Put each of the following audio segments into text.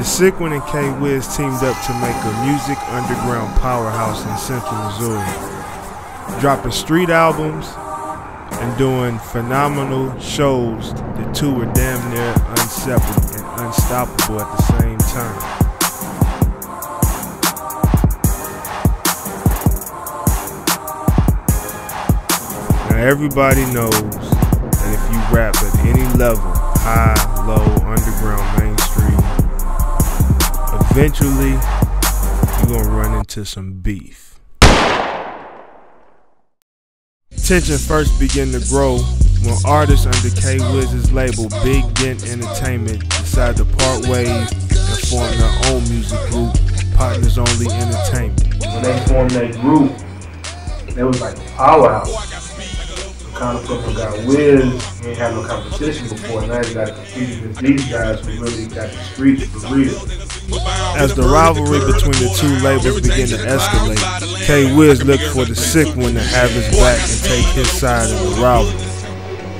CICK and K-Wiz teamed up to make a music underground powerhouse in Central Missouri, dropping street albums and doing phenomenal shows. The two were damn near inseparable and unstoppable at the same time. Now everybody knows that if you rap at any level, high, low, underground, mainstream, eventually you're gonna run into some beef. Tension first began to grow when artists under K-Wiz's label Big Dent Entertainment decided to part ways and form their own music group, Partners Only Entertainment. When they formed that group, they was like a powerhouse. Kind of people got Wiz, we ain't had no competition before, now you gotta compete against these guys who really got the streets for real. As the rivalry between the two labels began to escalate, K-Wiz looked for the CICK to have his back and take his side of the rivalry.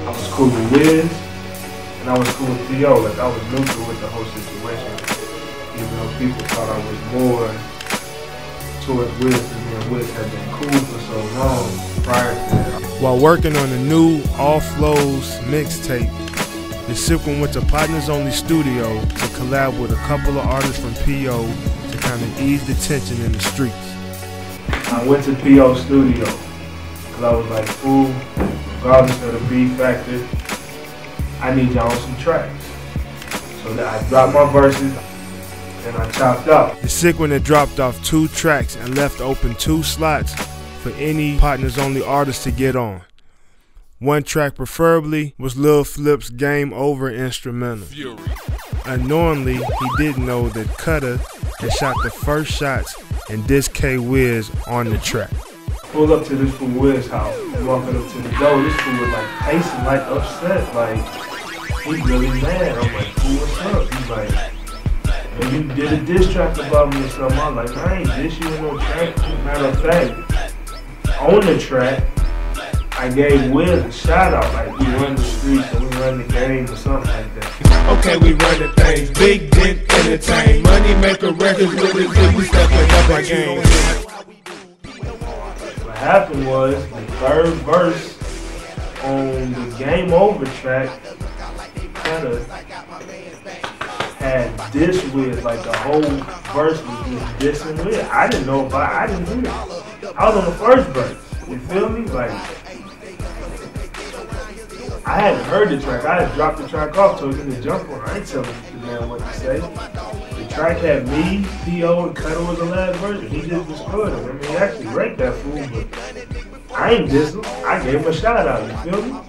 I was cool with Wiz, and I was cool with P.O. Like I was neutral with the whole situation, even though people thought I was more towards Wiz because me and Wiz had been cool for so long prior to that. While working on the new All Flows mixtape, the CICK went to Partners Only Studio to collab with a couple of artists from P.O. to kind of ease the tension in the streets. I went to P.O. Studio because I was like, fool, regardless of the beef factor, I need y'all on some tracks. So that I dropped my verses and I chopped out. The CICK had dropped off 2 tracks and left open 2 slots for any Partners Only artist to get on. One track preferably was Lil Flip's Game Over instrumental. Unknowingly, he didn't know that Cutter had shot the first shots and dissed K-Wiz on the track. Pulled up to this fool Wiz house and walking up to the door, this fool was like pacing, like upset, like he really mad. I'm like, fool, what's up? He's like, and you did a diss track about me or something. I was like, I ain't diss you in no track. Matter of fact, on the track, I gave Wiz a shout out, like we run the streets and we run the game or something like that. Okay, we run the things, Big Dent Entertainment, money maker records with it, till we stepping up our game. What happened was, the third verse on the Game Over track kind of had diss Wiz, like the whole verse was just dissing Wiz. I didn't know about it, I didn't hear it. I was on the first verse, you feel me? Like, I hadn't heard the track. I had dropped the track off so it didn't jump on. I ain't telling the man what to say. The track had me, P.O. and Cutter was the last verse. He just destroyed it. I mean, he actually raped that fool, but I ain't diss him. I gave him a shout out, you feel me?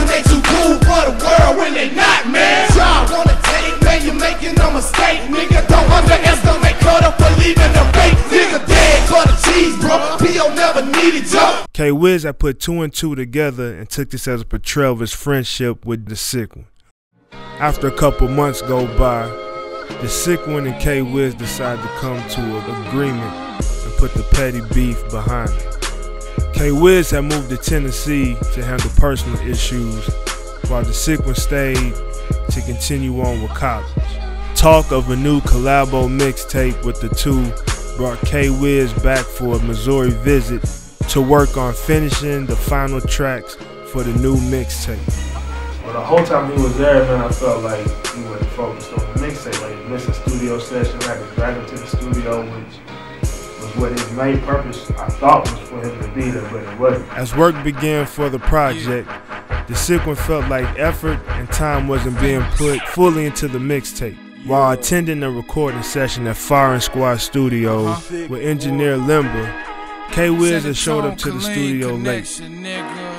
They too cool for the world when they not, man. Y'all wanna take, man, you're making a mistake, nigga. Don't underestimate Cutter for leaving the fake nigga dead for the cheese, bro. P.O. never needed you. K-Wiz had put 2 and 2 together and took this as a portrayal of his friendship with the CICK. After a couple months go by, the CICK and K-Wiz decided to come to an agreement and put the petty beef behind it. K-Wiz had moved to Tennessee to handle personal issues, while the CICK stayed to continue on with college. Talk of a new collabo mixtape with the two brought K-Wiz back for a Missouri visit to work on finishing the final tracks for the new mixtape. Well, the whole time he was there, man, I felt like he wasn't focused on the mixtape. Like, he missed a studio session, I had to drag him to the studio, which was what his main purpose, I thought, was for him to be there, but it wasn't. As work began for the project, the CICK felt like effort and time wasn't being put fully into the mixtape. While attending a recording session at Firing Squad Studios with engineer Limber, K-Wiz had showed up to the studio late.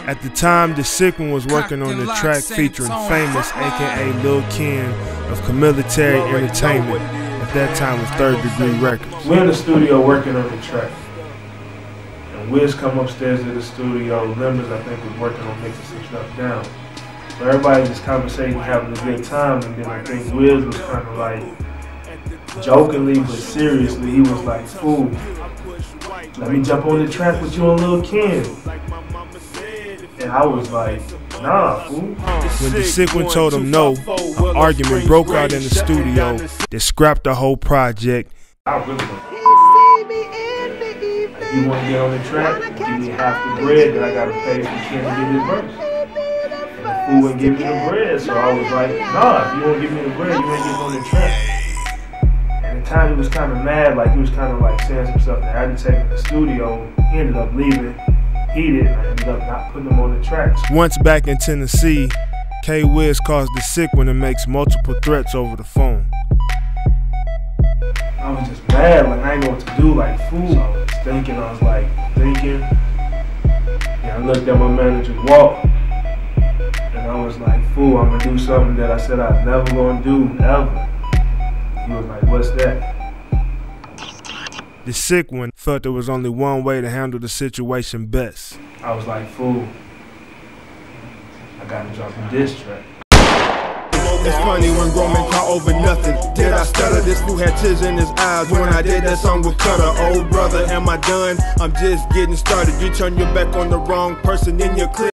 At the time, the CICK was working on the track featuring Famous, aka Lil Ken of Military Entertainment, at that time with Third Degree Records. We're in the studio working on the track. And Wiz come upstairs to the studio. Limbers, I think, was working on mixing some stuff down. So everybody just conversating, having a good time, and then I think Wiz was kind of like, jokingly but seriously, he was like, fool, let me jump on the track with you and Lil Ken. And I was like, nah, fool. When the sick one told him no, an argument broke out in the studio that scrapped the whole project. I really don't. If you want to get on the track, give me half the bread that I got to pay for Ken to get his verse. And the fool wouldn't give me the bread, so I was like, nah, if you won't give me the bread, you ain't getting on the track. And at the time he was kind of mad, like he was kind of like saying some stuff that I had to take in the studio. He ended up leaving. He did. I ended up not putting him on the tracks. Once back in Tennessee, K-Wiz calls the sick one and makes multiple threats over the phone. I was just mad, like I didn't know what to do, like fool. So I was thinking, and I looked at my manager's walk, and I was like, fool, I'm gonna do something that I said I was never gonna do, ever. He was like, what's that? The sick one felt there was only one way to handle the situation best. I was like, fool, I gotta drop a diss track. It's funny when grown men call over nothing. Did I stutter? This fool had tears in his eyes when I did that song with Cutter. Oh brother, am I done? I'm just getting started. You turn your back on the wrong person in your clique.